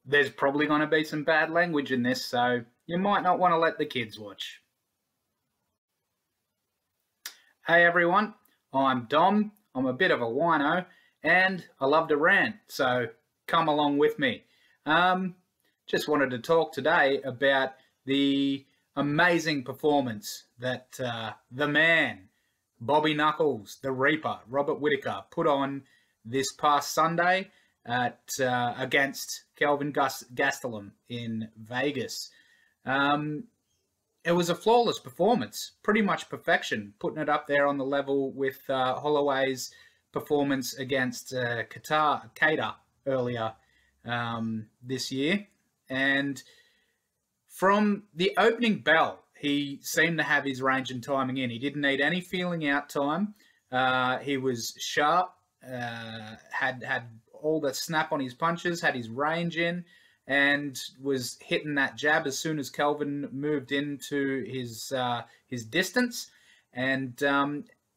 There's probably going to be some bad language in this, so you might not want to let the kids watch. Hey everyone, I'm Dom. I'm a bit of a wino, and I love to rant, so come along with me. Just wanted to talk today about the amazing performance that the man, Bobby Knuckles, the Reaper, Robert Whittaker, put on this past Sunday against Kelvin Gastelum in Vegas. It was a flawless performance, pretty much perfection, putting it up there on the level with Holloway's performance against Cater earlier this year. And from the opening bell, he seemed to have his range and timing in. He didn't need any feeling out time. He was sharp, had all the snap on his punches, had his range in, and was hitting that jab as soon as Kelvin moved into his distance. And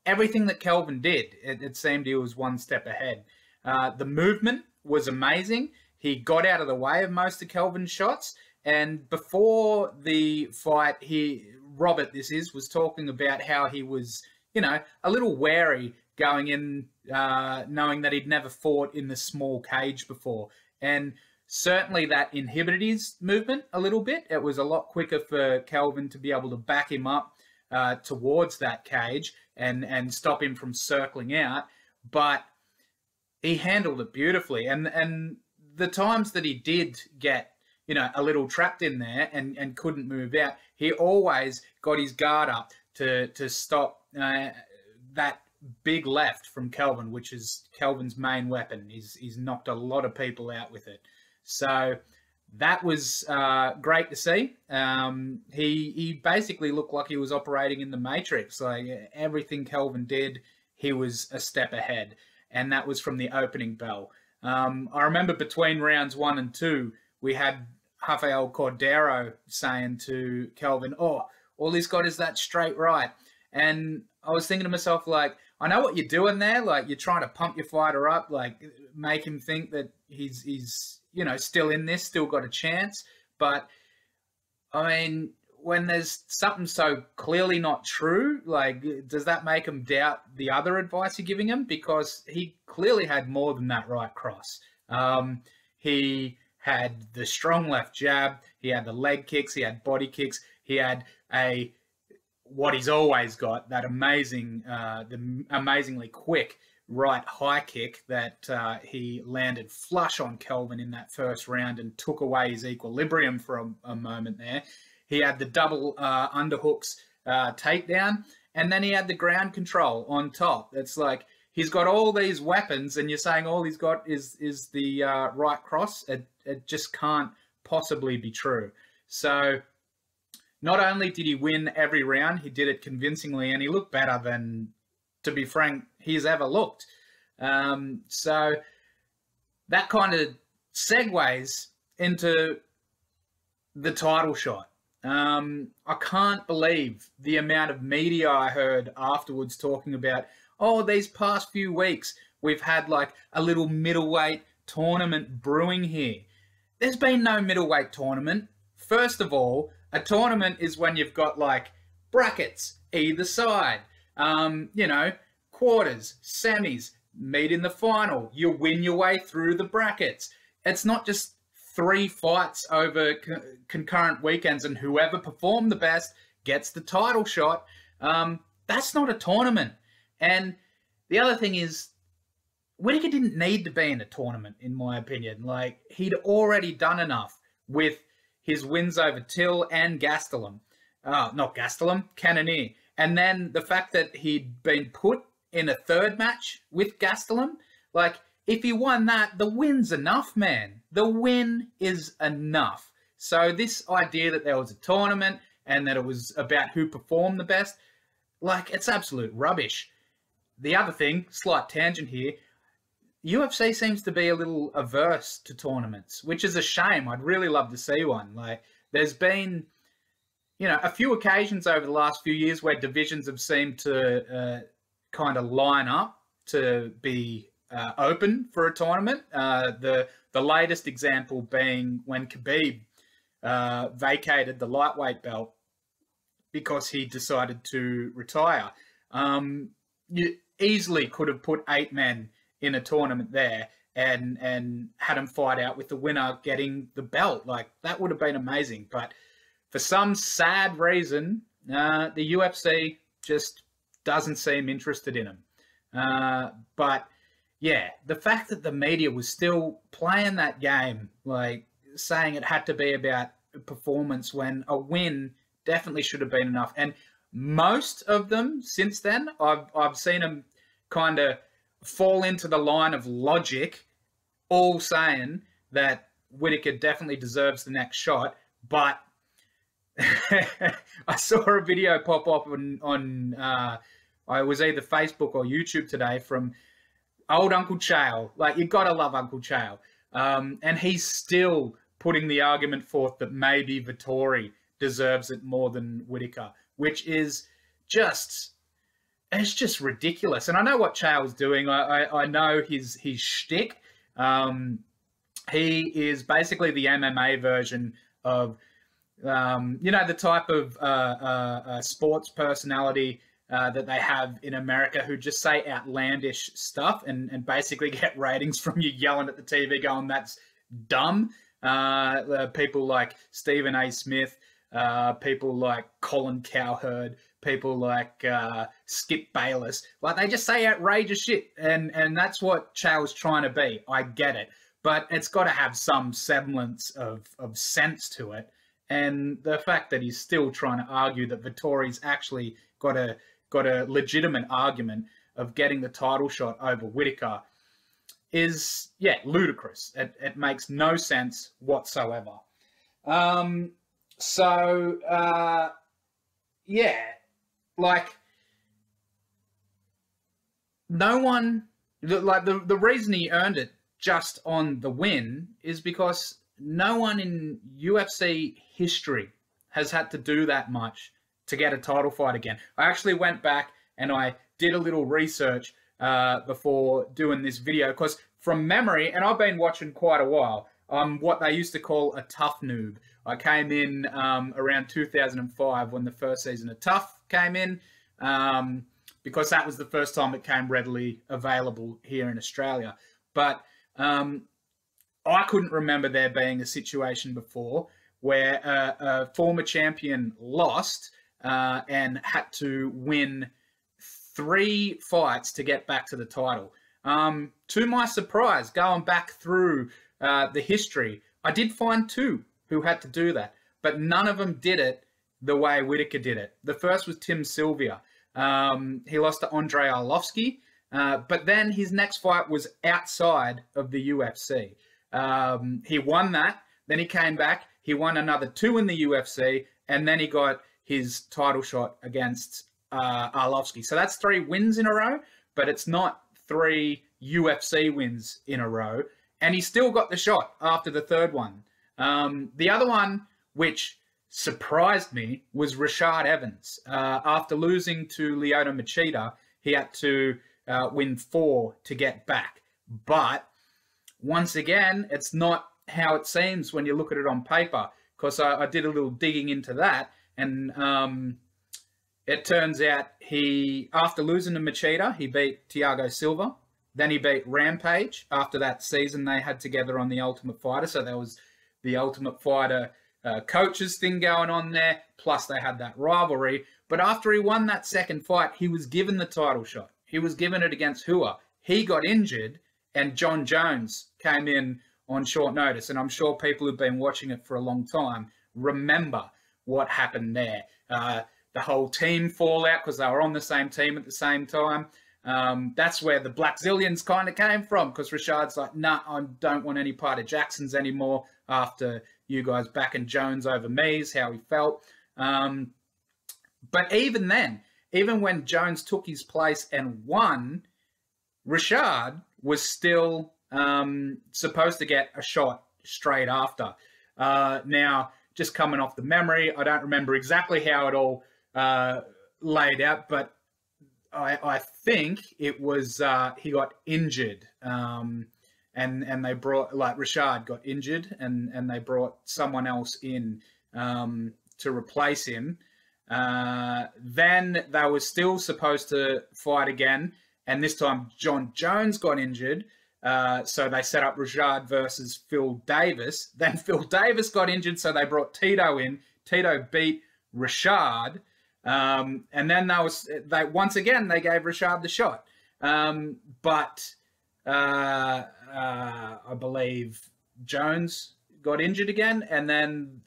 everything that Kelvin did, it seemed he was one step ahead. The movement was amazing. He got out of the way of most of Kelvin's shots. And before the fight, Robert was talking about how he was, a little wary going in, knowing that he'd never fought in the small cage before. And certainly that inhibited his movement a little bit. It was a lot quicker for Kelvin to be able to back him up towards that cage and stop him from circling out. But he handled it beautifully. And the times that he did get, a little trapped in there and couldn't move out, he always got his guard up to stop that big left from Kelvin, which is Kelvin's main weapon. He's knocked a lot of people out with it. So that was great to see. He basically looked like he was operating in the Matrix. Like everything Kelvin did, he was a step ahead. And that was from the opening bell. I remember between rounds 1 and 2, we had Rafael Cordero saying to Kelvin, "Oh, all he's got is that straight right." And I was thinking to myself, like, I know what you're doing there. Like, you're trying to pump your fighter up, like, make him think that he's still in this, still got a chance. But, I mean, when there's something so clearly not true, like, does that make him doubt the other advice you're giving him? Because he clearly had more than that right cross. He had the strong left jab. He had the leg kicks. He had body kicks. He had what he's always got, that amazingly quick right high kick that he landed flush on Kelvin in that first round and took away his equilibrium for a moment there. He had the double underhooks takedown, and then he had the ground control on top. It's like he's got all these weapons, and you're saying all he's got is the right cross. It just can't possibly be true. So not only did he win every round, he did it convincingly, and he looked better than, to be frank, he's ever looked. So that kind of segues into the title shot. I can't believe the amount of media I heard afterwards talking about, oh, these past few weeks, we've had like a little middleweight tournament brewing here. There's been no middleweight tournament. First of all, a tournament is when you've got like brackets either side, quarters, semis, meet in the final. You win your way through the brackets. It's not just 3 fights over concurrent weekends and whoever performed the best gets the title shot. That's not a tournament. And the other thing is, Whittaker didn't need to be in a tournament, in my opinion. Like, he'd already done enough with his wins over Till and Gastelum. Not Gastelum, Cannonier. And then the fact that he'd been put in a third match with Gastelum, like, if he won that, the win's enough, man. The win is enough. So this idea that there was a tournament and that it was about who performed the best, like, it's absolute rubbish. The other thing, slight tangent here, UFC seems to be a little averse to tournaments, which is a shame. I'd really love to see one. Like, there's been, a few occasions over the last few years where divisions have seemed to kind of line up to be open for a tournament. The latest example being when Khabib vacated the lightweight belt because he decided to retire. You easily could have put 8 men in a tournament there and had them fight out with the winner getting the belt. Like, that would have been amazing. But for some sad reason, the UFC just doesn't seem interested in him. But yeah, the fact that the media was still playing that game, like saying it had to be about performance when a win definitely should have been enough. And most of them since then, I've seen them kind of fall into the line of logic, all saying that Whittaker definitely deserves the next shot. But I saw a video pop up on I was either Facebook or YouTube today from old Uncle Chael. Like, you got to love Uncle Chael. And he's still putting the argument forth that maybe Vettori deserves it more than Whittaker, which is just, it's just ridiculous. And I know what Chael's doing. I know his shtick. He is basically the MMA version of, the type of sports personality that they have in America who just say outlandish stuff and basically get ratings from you yelling at the TV going, that's dumb. People like Stephen A. Smith, people like Colin Cowherd, people like Skip Bayless. Like, they just say outrageous shit. And that's what Chael's trying to be. I get it. But it's got to have some semblance of sense to it. And the fact that he's still trying to argue that Vettori's actually got a legitimate argument of getting the title shot over Whittaker is, ludicrous. It makes no sense whatsoever. Like, no one, like, the reason he earned it just on the win is because no one in UFC history has had to do that much to get a title fight again. I actually went back and I did a little research before doing this video, because from memory, and I've been watching quite a while, I'm what they used to call a tough noob. I came in around 2005 when the first season of Tough came in, because that was the first time it came readily available here in Australia. But I couldn't remember there being a situation before where a former champion lost and had to win 3 fights to get back to the title. To my surprise, going back through the history, I did find 2 who had to do that, but none of them did it the way Whittaker did it. The first was Tim Sylvia. He lost to Andrei Arlovsky, but then his next fight was outside of the UFC. He won that, then he came back, he won another 2 in the UFC, and then he got his title shot against Arlovsky. So that's 3 wins in a row, but it's not 3 UFC wins in a row. And he still got the shot after the 3rd one. The other one, which surprised me, was Rashad Evans. After losing to Lyoto Machida, he had to win 4 to get back. But once again, it's not how it seems when you look at it on paper, because I did a little digging into that, and it turns out after losing to Machida, he beat Thiago Silva. Then he beat Rampage after that season they had together on The Ultimate Fighter. So there was the Ultimate Fighter coaches thing going on there, plus they had that rivalry. But after he won that second fight, he was given the title shot. He was given it against Hua. He got injured, and John Jones came in on short notice. And I'm sure people who've been watching it for a long time remember what happened there. The whole team fallout, because they were on the same team at the same time. That's where the Black Zillions kind of came from, because Rashad's like, nah, I don't want any part of Jackson's anymore after you guys backing Jones over me, is how he felt. But even then, even when Jones took his place and won, Rashad was still supposed to get a shot straight after. Now, just coming off the memory, I don't remember exactly how it all laid out, but I think it was he got injured, and they brought, like, Rashad got injured, and they brought someone else in to replace him. Then they were still supposed to fight again, and this time John Jones got injured. So they set up Rashad versus Phil Davis. Then Phil Davis got injured, so they brought Tito in. Tito beat Rashad. And then they once again they gave Rashad the shot. But I believe Jones got injured again, and then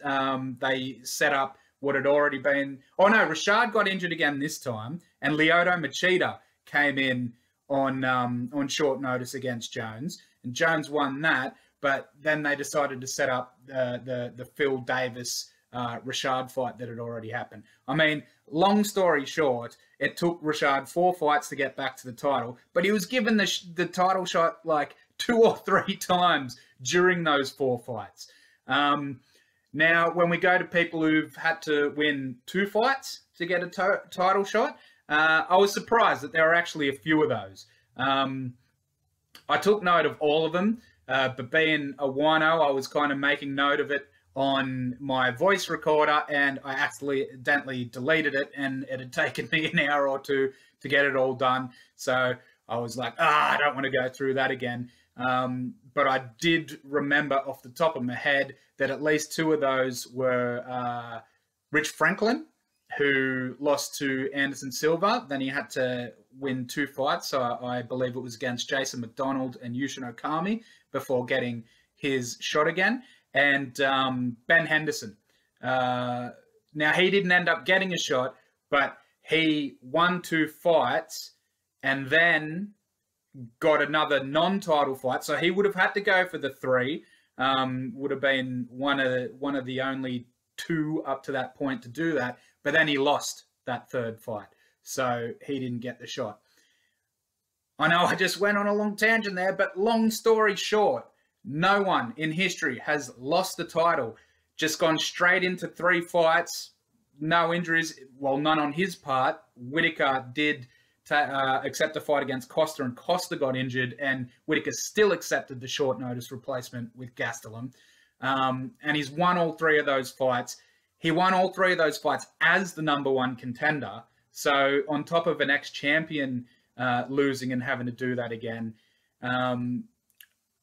they set up what had already been. Oh no, Rashad got injured again this time, and Lyoto Machida came in on short notice against Jones, and Jones won that. But then they decided to set up the Phil Davis Rashad fight that had already happened. I mean, long story short, it took Rashad 4 fights to get back to the title, but he was given the title shot like 2 or 3 times during those 4 fights. Now, when we go to people who've had to win 2 fights to get a title shot, I was surprised that there are actually a few of those. I took note of all of them, but being a wino, I was kind of making note of it on my voice recorder, and I accidentally deleted it, and it had taken me an hour or 2 to get it all done. So I was like, I don't want to go through that again. But I did remember off the top of my head that at least 2 of those were Rich Franklin, who lost to Anderson Silva. Then he had to win 2 fights. So I believe it was against Jason McDonald and Yushin Okami before getting his shot again. And Ben Henderson. Now, he didn't end up getting a shot, but he won 2 fights and then got another non-title fight. So he would have had to go for the 3. Would have been one of the only 2 up to that point to do that. But then he lost that 3rd fight. So he didn't get the shot. I know I just went on a long tangent there, but long story short, no one in history has lost the title, just gone straight into 3 fights, no injuries. Well, none on his part. Whittaker did accept a fight against Costa, and Costa got injured, and Whittaker still accepted the short notice replacement with Gastelum. And he's won all 3 of those fights. He won all 3 of those fights as the #1 contender. So on top of an ex-champion losing and having to do that again,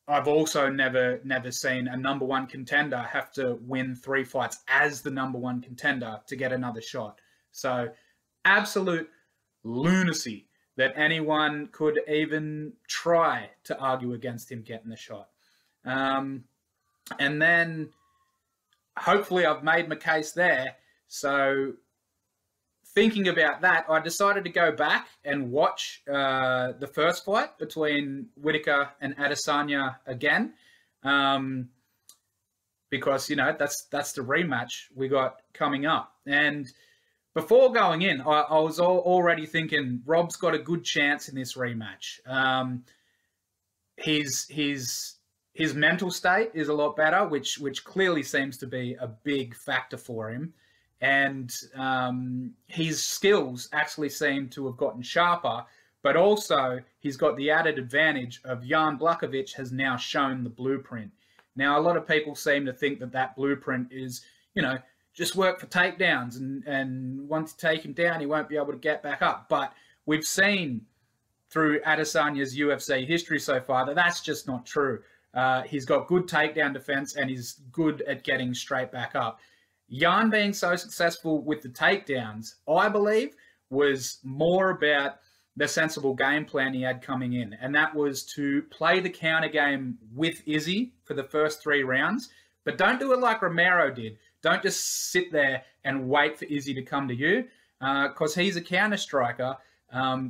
I've also never seen a #1 contender have to win 3 fights as the #1 contender to get another shot. So absolute lunacy that anyone could even try to argue against him getting the shot. And then hopefully I've made my case there. So thinking about that, I decided to go back and watch the first fight between Whittaker and Adesanya again, because, you know, that's the rematch we got coming up. And before going in, I was already thinking Rob's got a good chance in this rematch. His mental state is a lot better, which clearly seems to be a big factor for him. And his skills actually seem to have gotten sharper, but also he's got the added advantage of Jan Blachowicz has now shown the blueprint. Now, a lot of people seem to think that blueprint is, you know, just work for takedowns, and once you take him down, he won't be able to get back up. But we've seen through Adesanya's UFC history so far that that's just not true. He's got good takedown defense, and he's good at getting straight back up. Jan being so successful with the takedowns, I believe, was more about the sensible game plan he had coming in. And that was to play the counter game with Izzy for the first 3 rounds. But don't do it like Romero did. Don't just sit there and wait for Izzy to come to you, because he's a counter striker,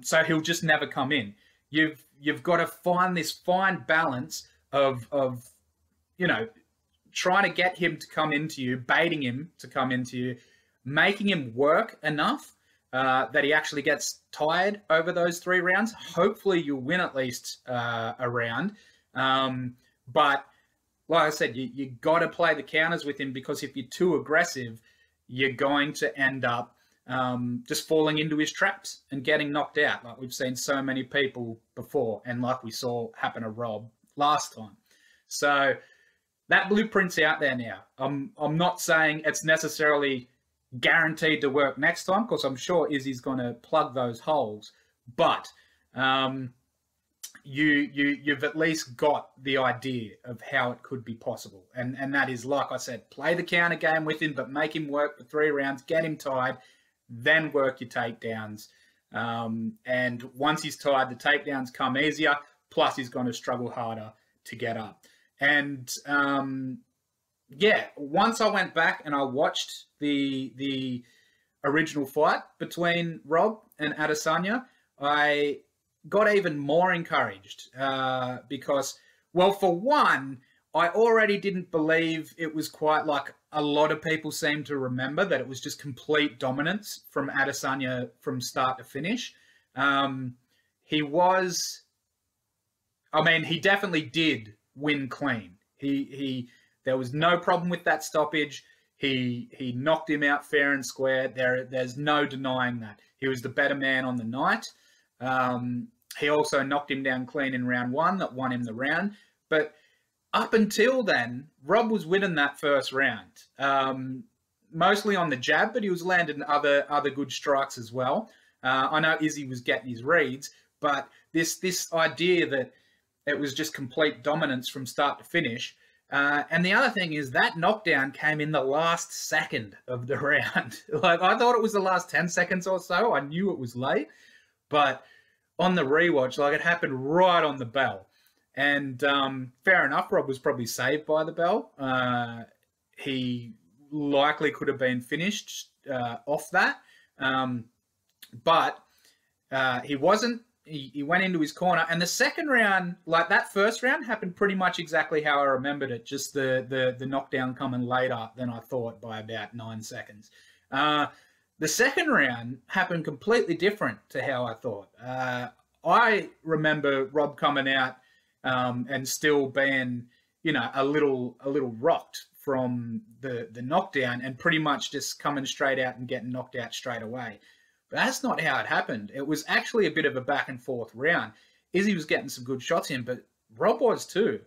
so he'll just never come in. You've got to find this fine balance of you know, trying to get him to come into you, baiting him to come into you, making him work enough that he actually gets tired over those 3 rounds. Hopefully you'll win at least a round. But like I said, you got to play the counters with him, because if you're too aggressive, you're going to end up just falling into his traps and getting knocked out, like we've seen so many people before, and like we saw happen to Rob last time. So that blueprint's out there now. I'm not saying it's necessarily guaranteed to work next time, because I'm sure Izzy's going to plug those holes, but you've at least got the idea of how it could be possible. And that is, like I said, play the counter game with him, but make him work for 3 rounds, get him tied, then work your takedowns. And once he's tied, the takedowns come easier, plus he's going to struggle harder to get up. And yeah, once I went back and I watched the original fight between Rob and Adesanya, I got even more encouraged because, well, for one, I already didn't believe it was quite like a lot of people seem to remember, that it was just complete dominance from Adesanya from start to finish. He definitely did win clean. There was no problem with that stoppage. He knocked him out fair and square. There's no denying that. He was the better man on the night. He also knocked him down clean in round 1. That won him the round. But up until then, Rob was winning that first round, mostly on the jab, but he was landing other good strikes as well. I know Izzy was getting his reads, but this idea that it was just complete dominance from start to finish. And the other thing is that knockdown came in the last second of the round. Like, I thought it was the last 10 seconds or so. I knew it was late, but on the rewatch, like, it happened right on the bell. And fair enough, Rob was probably saved by the bell. He likely could have been finished off that, but he wasn't. He went into his corner, and the second round, like that first round, happened pretty much exactly how I remembered it. Just the knockdown coming later than I thought by about 9 seconds. The second round happened completely different to how I thought. I remember Rob coming out and still being, a little rocked from the knockdown, and pretty much just coming straight out and getting knocked out straight away. But that's not how it happened. It was actually a bit of a back and forth round. Izzy was getting some good shots in, but Rob was too.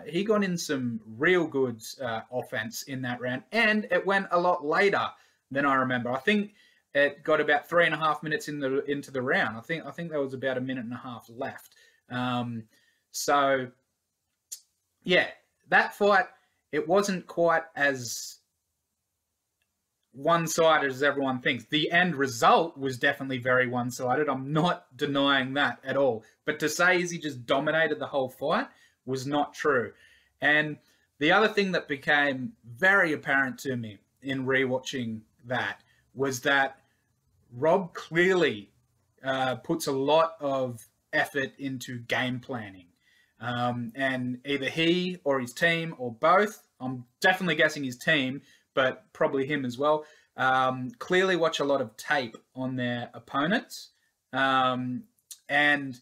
He got in some real good offense in that round, and it went a lot later than I remember. I think it got about 3.5 minutes into the round. I think there was about 1.5 minutes left. So yeah, that fight, it wasn't quite as one-sided as everyone thinks. The end result was definitely very one-sided. I'm not denying that at all. But to say Izzy just dominated the whole fight was not true. And the other thing that became very apparent to me in rewatching that was that Rob clearly puts a lot of effort into game planning. And either he or his team or both, I'm definitely guessing his team, but probably him as well, clearly watch a lot of tape on their opponents. And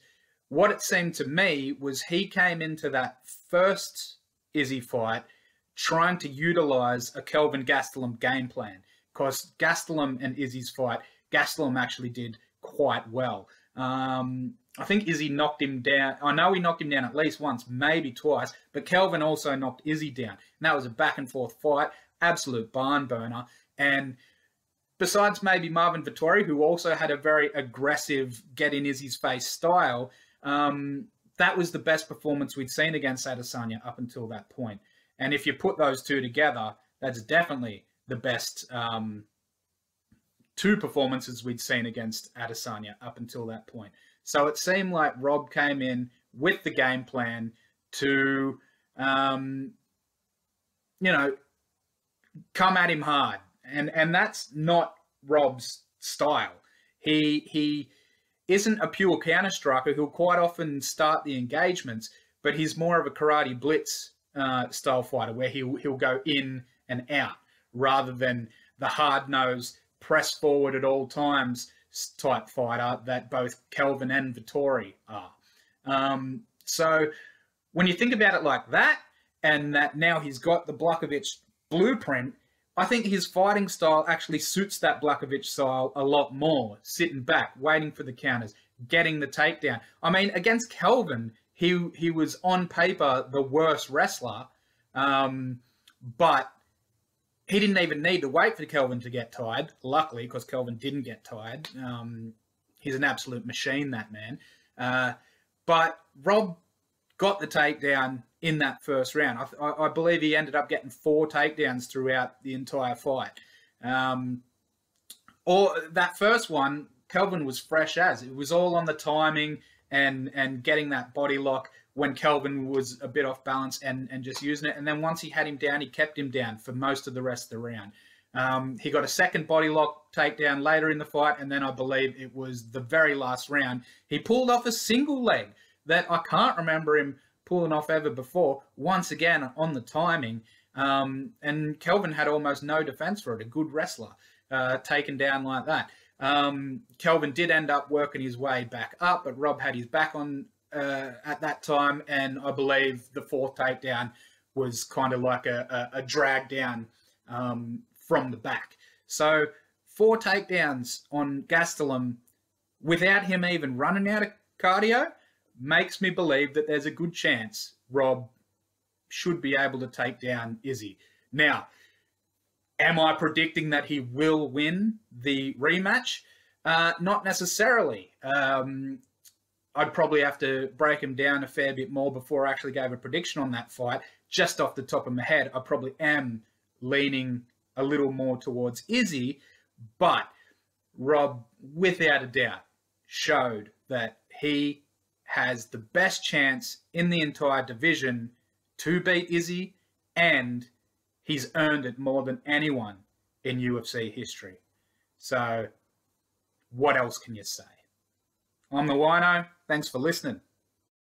what it seemed to me was he came into that first Izzy fight trying to utilize a Kelvin Gastelum game plan, because Gastelum and Izzy's fight, Gastelum actually did quite well. I think Izzy knocked him down. I know he knocked him down at least once, maybe twice, but Kelvin also knocked Izzy down. And that was a back and forth fight, absolute barn burner. And besides maybe Marvin Vettori, who also had a very aggressive get in Izzy's face style, that was the best performance we'd seen against Adesanya up until that point. And if you put those two together, that's definitely the best two performances we'd seen against Adesanya up until that point. So it seemed like Rob came in with the game plan to, come at him hard. And that's not Rob's style. He isn't a pure counter striker. He'll quite often start the engagements, but he's more of a karate blitz style fighter, where he'll go in and out rather than the hard-nosed, press forward at all times type fighter that both Kelvin and Vettori are. So when you think about it like that, and that now he's got the Blachowicz blueprint, I think his fighting style actually suits that Blachowicz style a lot more. Sitting back, waiting for the counters, getting the takedown. I mean, against Kelvin, he was on paper the worst wrestler, but he didn't even need to wait for Kelvin to get tired, luckily, because Kelvin didn't get tired. He's an absolute machine, that man. But Rob got the takedown in that first round. I believe he ended up getting 4 takedowns throughout the entire fight. Or that first one, Kelvin was fresh as. It was all on the timing and getting that body lock when Kelvin was a bit off balance and just using it. And then once he had him down, he kept him down for most of the rest of the round. He got a second body lock takedown later in the fight, and then I believe it was the very last round. He pulled off a single leg that I can't remember him pulling off ever before, once again on the timing. And Kelvin had almost no defense for it, a good wrestler, taken down like that. Kelvin did end up working his way back up, but Rob had his back on at that time, and I believe the 4th takedown was kind of like a drag down from the back. So 4 takedowns on Gastelum without him even running out of cardio makes me believe that there's a good chance Rob should be able to take down Izzy. Now, am I predicting that he will win the rematch? Not necessarily. I'd probably have to break him down a fair bit more before I actually gave a prediction on that fight. Just off the top of my head, I probably am leaning a little more towards Izzy, but Rob, without a doubt, showed that he has the best chance in the entire division to beat Izzy, and he's earned it more than anyone in UFC history. So what else can you say? I'm the Wino. Thanks for listening.